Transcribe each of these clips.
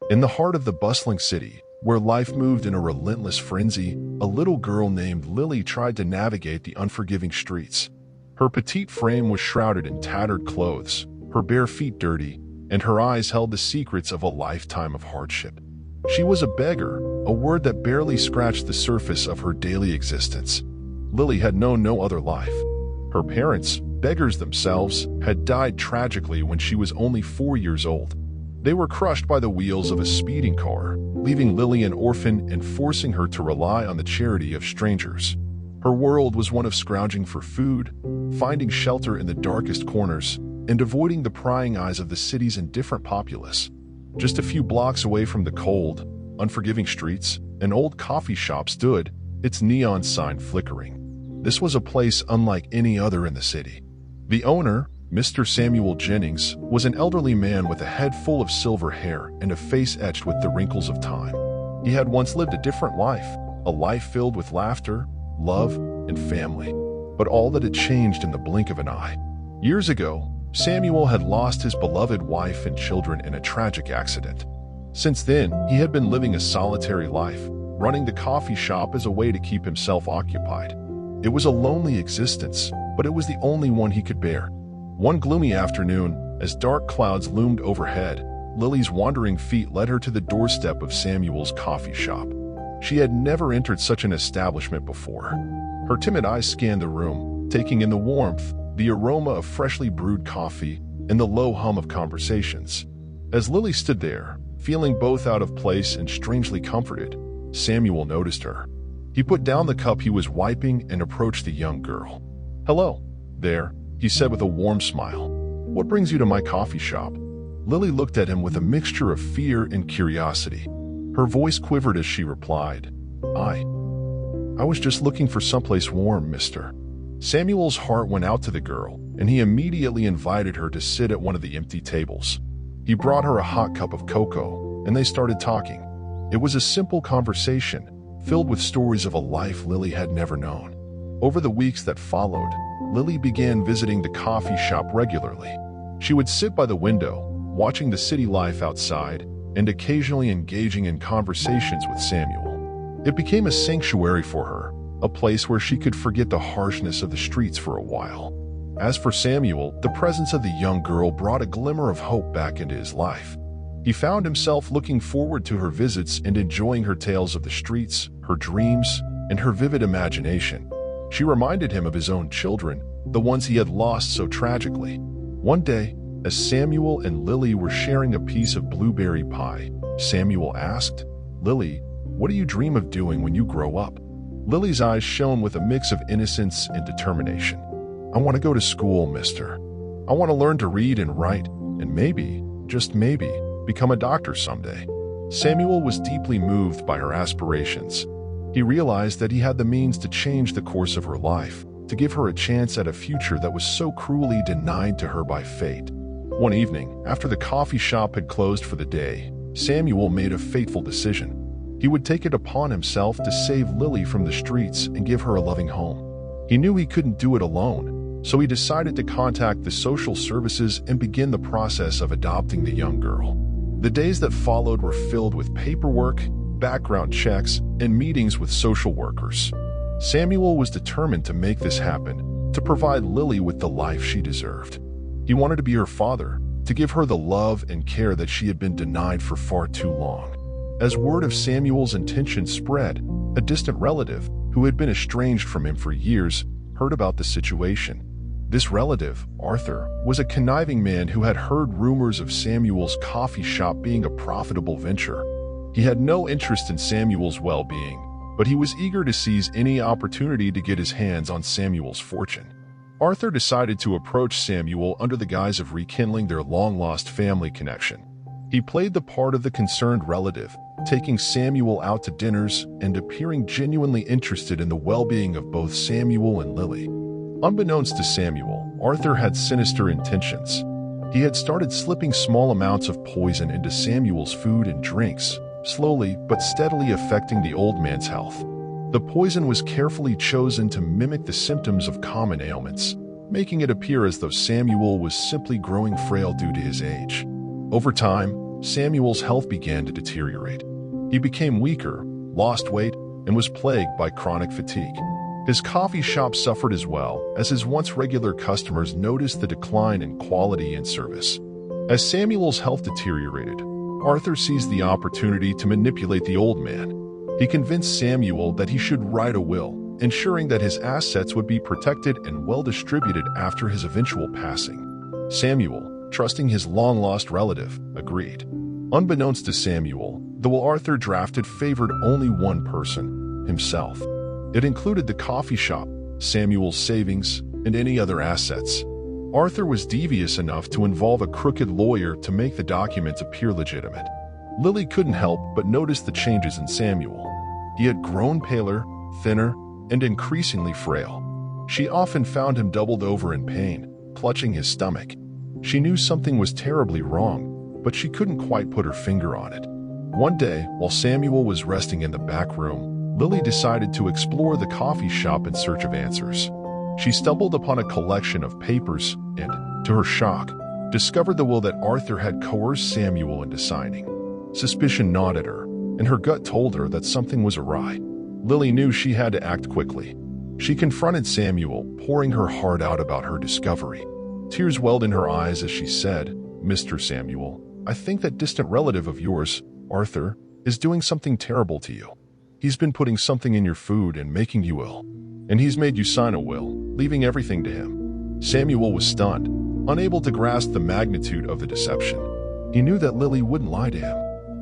In the heart of the bustling city, where life moved in a relentless frenzy, a little girl named Lily tried to navigate the unforgiving streets. Her petite frame was shrouded in tattered clothes, her bare feet dirty, and her eyes held the secrets of a lifetime of hardship. She was a beggar, a word that barely scratched the surface of her daily existence. Lily had known no other life. Her parents, beggars themselves, had died tragically when she was only 4 years old. They were crushed by the wheels of a speeding car, leaving Lily an orphan and forcing her to rely on the charity of strangers. Her world was one of scrounging for food, finding shelter in the darkest corners, and avoiding the prying eyes of the city's indifferent populace. Just a few blocks away from the cold, unforgiving streets, an old coffee shop stood, its neon sign flickering. This was a place unlike any other in the city. The owner, Mr. Samuel Jennings, was an elderly man with a head full of silver hair and a face etched with the wrinkles of time. He had once lived a different life, a life filled with laughter, love, and family. But all that had changed in the blink of an eye. Years ago, Samuel had lost his beloved wife and children in a tragic accident. Since then, he had been living a solitary life, running the coffee shop as a way to keep himself occupied. It was a lonely existence, but it was the only one he could bear. One gloomy afternoon, as dark clouds loomed overhead, Lily's wandering feet led her to the doorstep of Samuel's coffee shop. She had never entered such an establishment before. Her timid eyes scanned the room, taking in the warmth, the aroma of freshly brewed coffee, and the low hum of conversations. As Lily stood there, feeling both out of place and strangely comforted, Samuel noticed her. He put down the cup he was wiping and approached the young girl. "Hello, there," he said with a warm smile. "What brings you to my coffee shop?" Lily looked at him with a mixture of fear and curiosity. Her voice quivered as she replied, I was just looking for someplace warm, mister." Samuel's heart went out to the girl, and he immediately invited her to sit at one of the empty tables. He brought her a hot cup of cocoa, and they started talking. It was a simple conversation, filled with stories of a life Lily had never known. Over the weeks that followed, Lily began visiting the coffee shop regularly. She would sit by the window, watching the city life outside, and occasionally engaging in conversations with Samuel. It became a sanctuary for her, a place where she could forget the harshness of the streets for a while. As for Samuel, the presence of the young girl brought a glimmer of hope back into his life. He found himself looking forward to her visits and enjoying her tales of the streets, her dreams, and her vivid imagination. She reminded him of his own children, the ones he had lost so tragically. One day, as Samuel and Lily were sharing a piece of blueberry pie, Samuel asked, "Lily, what do you dream of doing when you grow up?" Lily's eyes shone with a mix of innocence and determination. "I want to go to school, mister. I want to learn to read and write, and maybe, just maybe, become a doctor someday." Samuel was deeply moved by her aspirations. He realized that he had the means to change the course of her life, to give her a chance at a future that was so cruelly denied to her by fate. One evening, after the coffee shop had closed for the day, Samuel made a fateful decision. He would take it upon himself to save Lily from the streets and give her a loving home. He knew he couldn't do it alone, so he decided to contact the social services and begin the process of adopting the young girl. The days that followed were filled with paperwork, background checks, and meetings with social workers. Samuel was determined to make this happen, to provide Lily with the life she deserved. He wanted to be her father, to give her the love and care that she had been denied for far too long. As word of Samuel's intentions spread, a distant relative, who had been estranged from him for years, heard about the situation. This relative, Arthur, was a conniving man who had heard rumors of Samuel's coffee shop being a profitable venture. He had no interest in Samuel's well-being, but he was eager to seize any opportunity to get his hands on Samuel's fortune. Arthur decided to approach Samuel under the guise of rekindling their long-lost family connection. He played the part of the concerned relative, taking Samuel out to dinners and appearing genuinely interested in the well-being of both Samuel and Lily. Unbeknownst to Samuel, Arthur had sinister intentions. He had started slipping small amounts of poison into Samuel's food and drinks, slowly but steadily affecting the old man's health. The poison was carefully chosen to mimic the symptoms of common ailments, making it appear as though Samuel was simply growing frail due to his age. Over time, Samuel's health began to deteriorate. He became weaker, lost weight, and was plagued by chronic fatigue. His coffee shop suffered as well, as his once regular customers noticed the decline in quality and service. As Samuel's health deteriorated, Arthur seized the opportunity to manipulate the old man. He convinced Samuel that he should write a will, ensuring that his assets would be protected and well distributed after his eventual passing. Samuel, trusting his long-lost relative, agreed. Unbeknownst to Samuel, the will Arthur drafted favored only one person, himself. It included the coffee shop, Samuel's savings, and any other assets. Arthur was devious enough to involve a crooked lawyer to make the documents appear legitimate. Lily couldn't help but notice the changes in Samuel. He had grown paler, thinner, and increasingly frail. She often found him doubled over in pain, clutching his stomach. She knew something was terribly wrong, but she couldn't quite put her finger on it. One day, while Samuel was resting in the back room, Lily decided to explore the coffee shop in search of answers. She stumbled upon a collection of papers and, to her shock, discovered the will that Arthur had coerced Samuel into signing. Suspicion gnawed at her, and her gut told her that something was awry. Lily knew she had to act quickly. She confronted Samuel, pouring her heart out about her discovery. Tears welled in her eyes as she said, "Mr. Samuel, I think that distant relative of yours, Arthur, is doing something terrible to you. He's been putting something in your food and making you ill. And he's made you sign a will, leaving everything to him." Samuel was stunned, unable to grasp the magnitude of the deception. He knew that Lily wouldn't lie to him.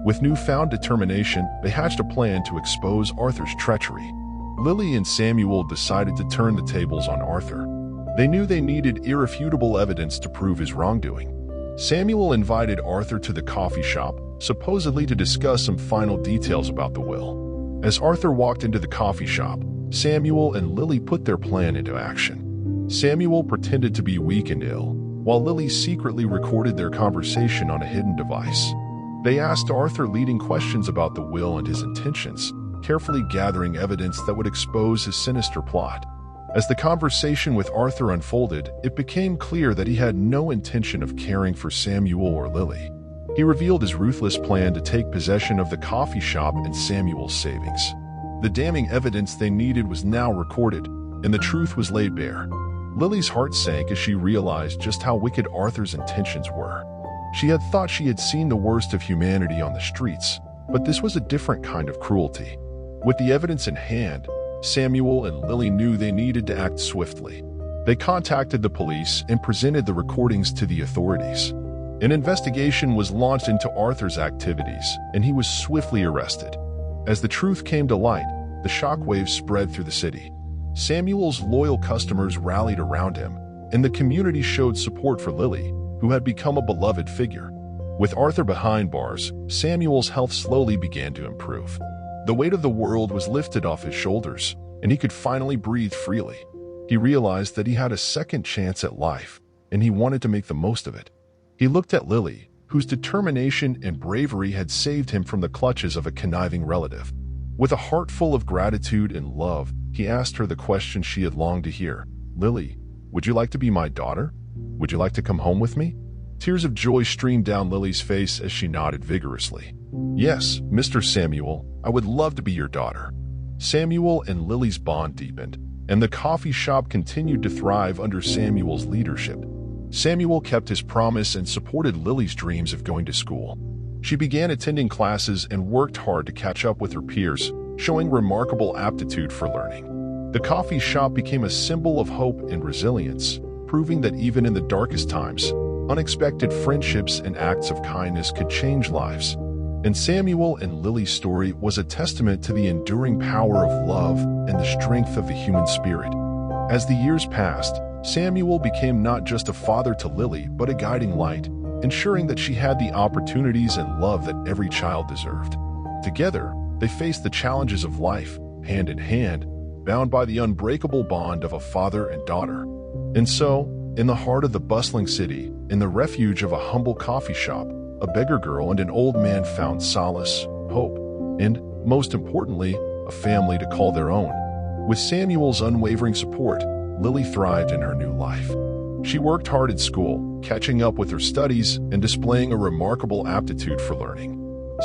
With newfound determination, they hatched a plan to expose Arthur's treachery. Lily and Samuel decided to turn the tables on Arthur. They knew they needed irrefutable evidence to prove his wrongdoing. Samuel invited Arthur to the coffee shop, supposedly to discuss some final details about the will. As Arthur walked into the coffee shop, Samuel and Lily put their plan into action. Samuel pretended to be weak and ill, while Lily secretly recorded their conversation on a hidden device. They asked Arthur leading questions about the will and his intentions, carefully gathering evidence that would expose his sinister plot. As the conversation with Arthur unfolded, it became clear that he had no intention of caring for Samuel or Lily. He revealed his ruthless plan to take possession of the coffee shop and Samuel's savings. The damning evidence they needed was now recorded, and the truth was laid bare. Lily's heart sank as she realized just how wicked Arthur's intentions were. She had thought she had seen the worst of humanity on the streets, but this was a different kind of cruelty. With the evidence in hand, Samuel and Lily knew they needed to act swiftly. They contacted the police and presented the recordings to the authorities. An investigation was launched into Arthur's activities, and he was swiftly arrested. As the truth came to light, the shockwaves spread through the city. Samuel's loyal customers rallied around him, and the community showed support for Lily, who had become a beloved figure. With Arthur behind bars, Samuel's health slowly began to improve. The weight of the world was lifted off his shoulders, and he could finally breathe freely. He realized that he had a second chance at life, and he wanted to make the most of it. He looked at Lily, whose determination and bravery had saved him from the clutches of a conniving relative. With a heart full of gratitude and love, he asked her the question she had longed to hear. "Lily, would you like to be my daughter? Would you like to come home with me?" Tears of joy streamed down Lily's face as she nodded vigorously. "Yes, Mr. Samuel, I would love to be your daughter." Samuel and Lily's bond deepened, and the coffee shop continued to thrive under Samuel's leadership. Samuel kept his promise and supported Lily's dreams of going to school. She began attending classes and worked hard to catch up with her peers, showing remarkable aptitude for learning. The coffee shop became a symbol of hope and resilience, proving that even in the darkest times, unexpected friendships and acts of kindness could change lives. And Samuel and Lily's story was a testament to the enduring power of love and the strength of the human spirit. As the years passed, Samuel became not just a father to Lily, but a guiding light, ensuring that she had the opportunities and love that every child deserved. Together, they faced the challenges of life, hand in hand, bound by the unbreakable bond of a father and daughter. And so, in the heart of the bustling city, in the refuge of a humble coffee shop, a beggar girl and an old man found solace, hope, and, most importantly, a family to call their own. With Samuel's unwavering support, Lily thrived in her new life. She worked hard at school, catching up with her studies and displaying a remarkable aptitude for learning.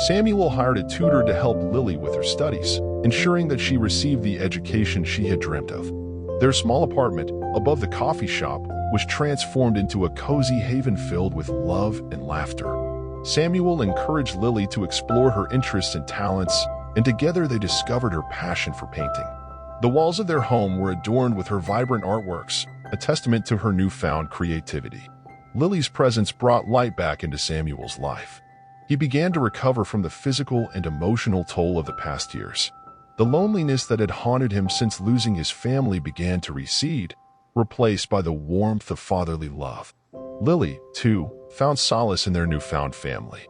Samuel hired a tutor to help Lily with her studies, ensuring that she received the education she had dreamt of. Their small apartment, above the coffee shop, was transformed into a cozy haven filled with love and laughter. Samuel encouraged Lily to explore her interests and talents, and together they discovered her passion for painting. The walls of their home were adorned with her vibrant artworks, a testament to her newfound creativity. Lily's presence brought light back into Samuel's life. He began to recover from the physical and emotional toll of the past years. The loneliness that had haunted him since losing his family began to recede, replaced by the warmth of fatherly love. Lily, too, found solace in their newfound family.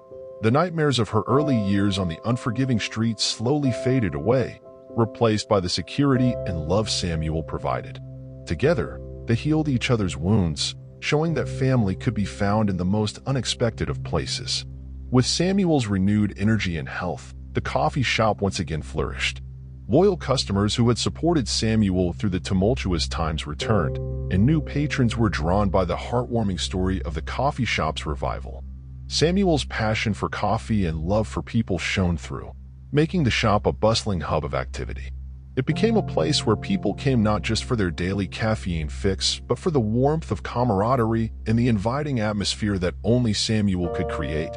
The nightmares of her early years on the unforgiving streets slowly faded away, replaced by the security and love Samuel provided. Together, they healed each other's wounds, showing that family could be found in the most unexpected of places. With Samuel's renewed energy and health, the coffee shop once again flourished. Loyal customers who had supported Samuel through the tumultuous times returned, and new patrons were drawn by the heartwarming story of the coffee shop's revival. Samuel's passion for coffee and love for people shone through, making the shop a bustling hub of activity. It became a place where people came not just for their daily caffeine fix, but for the warmth of camaraderie and the inviting atmosphere that only Samuel could create.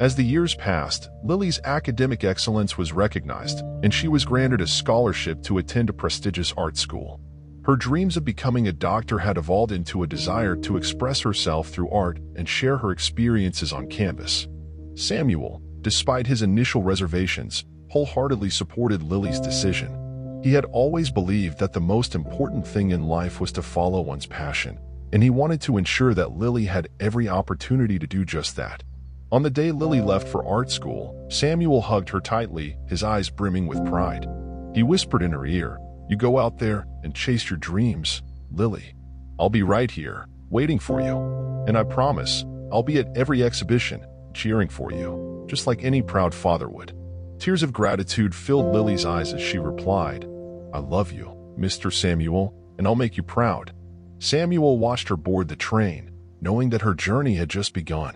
As the years passed, Lily's academic excellence was recognized, and she was granted a scholarship to attend a prestigious art school. Her dreams of becoming a doctor had evolved into a desire to express herself through art and share her experiences on canvas. Samuel, despite his initial reservations, wholeheartedly supported Lily's decision. He had always believed that the most important thing in life was to follow one's passion, and he wanted to ensure that Lily had every opportunity to do just that. On the day Lily left for art school, Samuel hugged her tightly, his eyes brimming with pride. He whispered in her ear, "You go out there and chase your dreams, Lily. I'll be right here, waiting for you. And I promise, I'll be at every exhibition, cheering for you, just like any proud father would." Tears of gratitude filled Lily's eyes as she replied, "I love you, Mr. Samuel, and I'll make you proud." Samuel watched her board the train, knowing that her journey had just begun.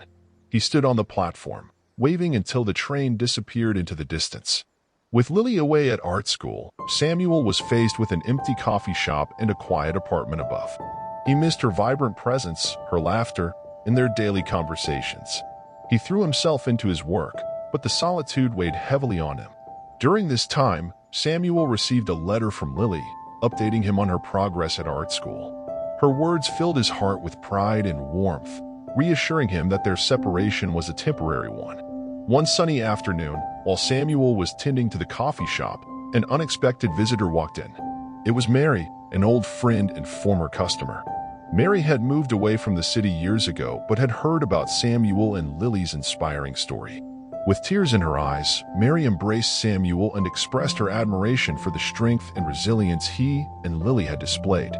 He stood on the platform, waving until the train disappeared into the distance. With Lily away at art school, Samuel was faced with an empty coffee shop and a quiet apartment above. He missed her vibrant presence, her laughter, and their daily conversations. He threw himself into his work, but the solitude weighed heavily on him. During this time, Samuel received a letter from Lily, updating him on her progress at art school. Her words filled his heart with pride and warmth, reassuring him that their separation was a temporary one. One sunny afternoon, while Samuel was tending to the coffee shop, an unexpected visitor walked in. It was Mary, an old friend and former customer. Mary had moved away from the city years ago but had heard about Samuel and Lily's inspiring story. With tears in her eyes, Mary embraced Samuel and expressed her admiration for the strength and resilience he and Lily had displayed.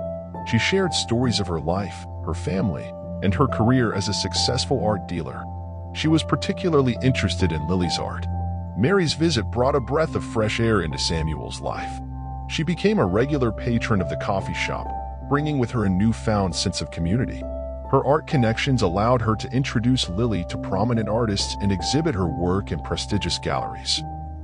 She shared stories of her life, her family, and her career as a successful art dealer. She was particularly interested in Lily's art. Mary's visit brought a breath of fresh air into Samuel's life. She became a regular patron of the coffee shop, bringing with her a newfound sense of community. Her art connections allowed her to introduce Lily to prominent artists and exhibit her work in prestigious galleries.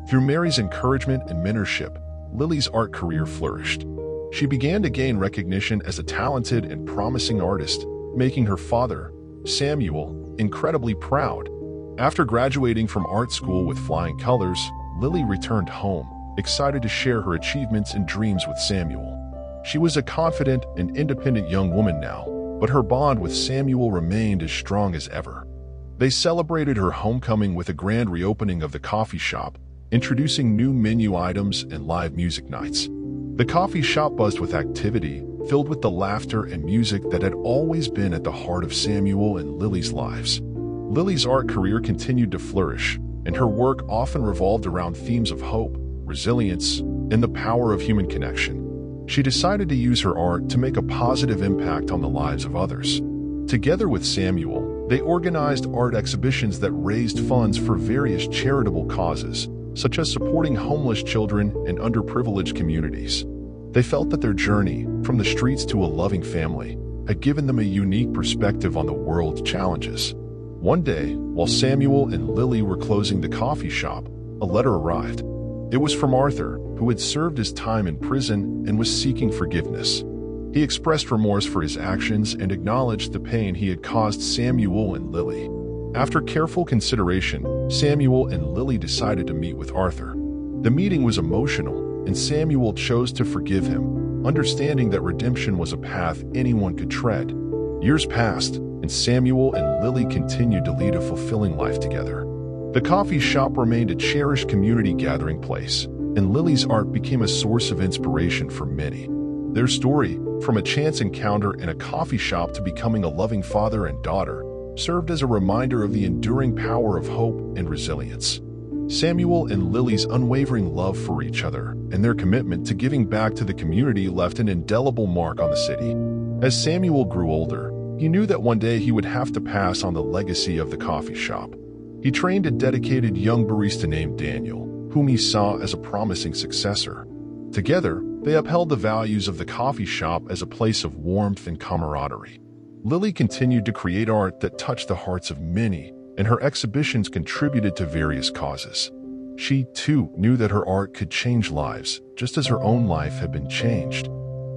Through Mary's encouragement and mentorship, Lily's art career flourished. She began to gain recognition as a talented and promising artist, making her father, Samuel, incredibly proud. After graduating from art school with flying colors, Lily returned home, excited to share her achievements and dreams with Samuel. She was a confident and independent young woman now, but her bond with Samuel remained as strong as ever. They celebrated her homecoming with a grand reopening of the coffee shop, introducing new menu items and live music nights. The coffee shop buzzed with activity, filled with the laughter and music that had always been at the heart of Samuel and Lily's lives. Lily's art career continued to flourish, and her work often revolved around themes of hope, resilience, and the power of human connection. She decided to use her art to make a positive impact on the lives of others. Together with Samuel, they organized art exhibitions that raised funds for various charitable causes, such as supporting homeless children and underprivileged communities. They felt that their journey, from the streets to a loving family, had given them a unique perspective on the world's challenges. One day, while Samuel and Lily were closing the coffee shop, a letter arrived. It was from Arthur, who had served his time in prison and was seeking forgiveness. He expressed remorse for his actions and acknowledged the pain he had caused Samuel and Lily. After careful consideration, Samuel and Lily decided to meet with Arthur. The meeting was emotional, and Samuel chose to forgive him, understanding that redemption was a path anyone could tread. Years passed, and Samuel and Lily continued to lead a fulfilling life together. The coffee shop remained a cherished community gathering place, and Lily's art became a source of inspiration for many. Their story, from a chance encounter in a coffee shop to becoming a loving father and daughter, served as a reminder of the enduring power of hope and resilience. Samuel and Lily's unwavering love for each other and their commitment to giving back to the community left an indelible mark on the city. As Samuel grew older, he knew that one day he would have to pass on the legacy of the coffee shop. He trained a dedicated young barista named Daniel, whom he saw as a promising successor. Together, they upheld the values of the coffee shop as a place of warmth and camaraderie. Lily continued to create art that touched the hearts of many, and her exhibitions contributed to various causes. She, too, knew that her art could change lives, just as her own life had been changed.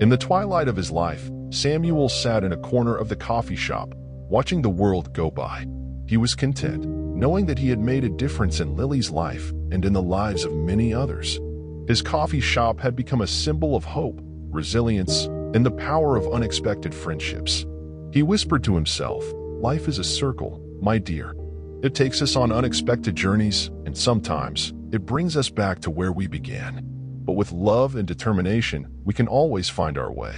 In the twilight of his life, Samuel sat in a corner of the coffee shop, watching the world go by. He was content, knowing that he had made a difference in Lily's life and in the lives of many others. His coffee shop had become a symbol of hope, resilience, and the power of unexpected friendships. He whispered to himself, "Life is a circle, my dear. It takes us on unexpected journeys, and sometimes it brings us back to where we began. But with love and determination, we can always find our way."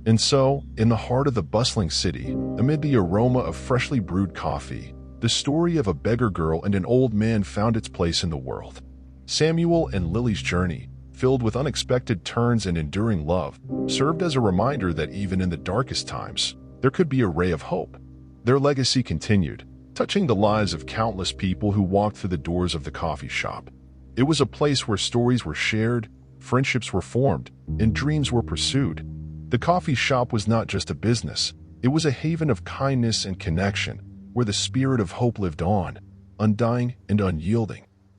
And so, in the heart of the bustling city, amid the aroma of freshly brewed coffee, the story of a beggar girl and an old man found its place in the world. Samuel and Lily's journey, filled with unexpected turns and enduring love, served as a reminder that even in the darkest times, there could be a ray of hope. Their legacy continued, touching the lives of countless people who walked through the doors of the coffee shop. It was a place where stories were shared, friendships were formed, and dreams were pursued. The coffee shop was not just a business, it was a haven of kindness and connection, where the spirit of hope lived on, undying and unyielding.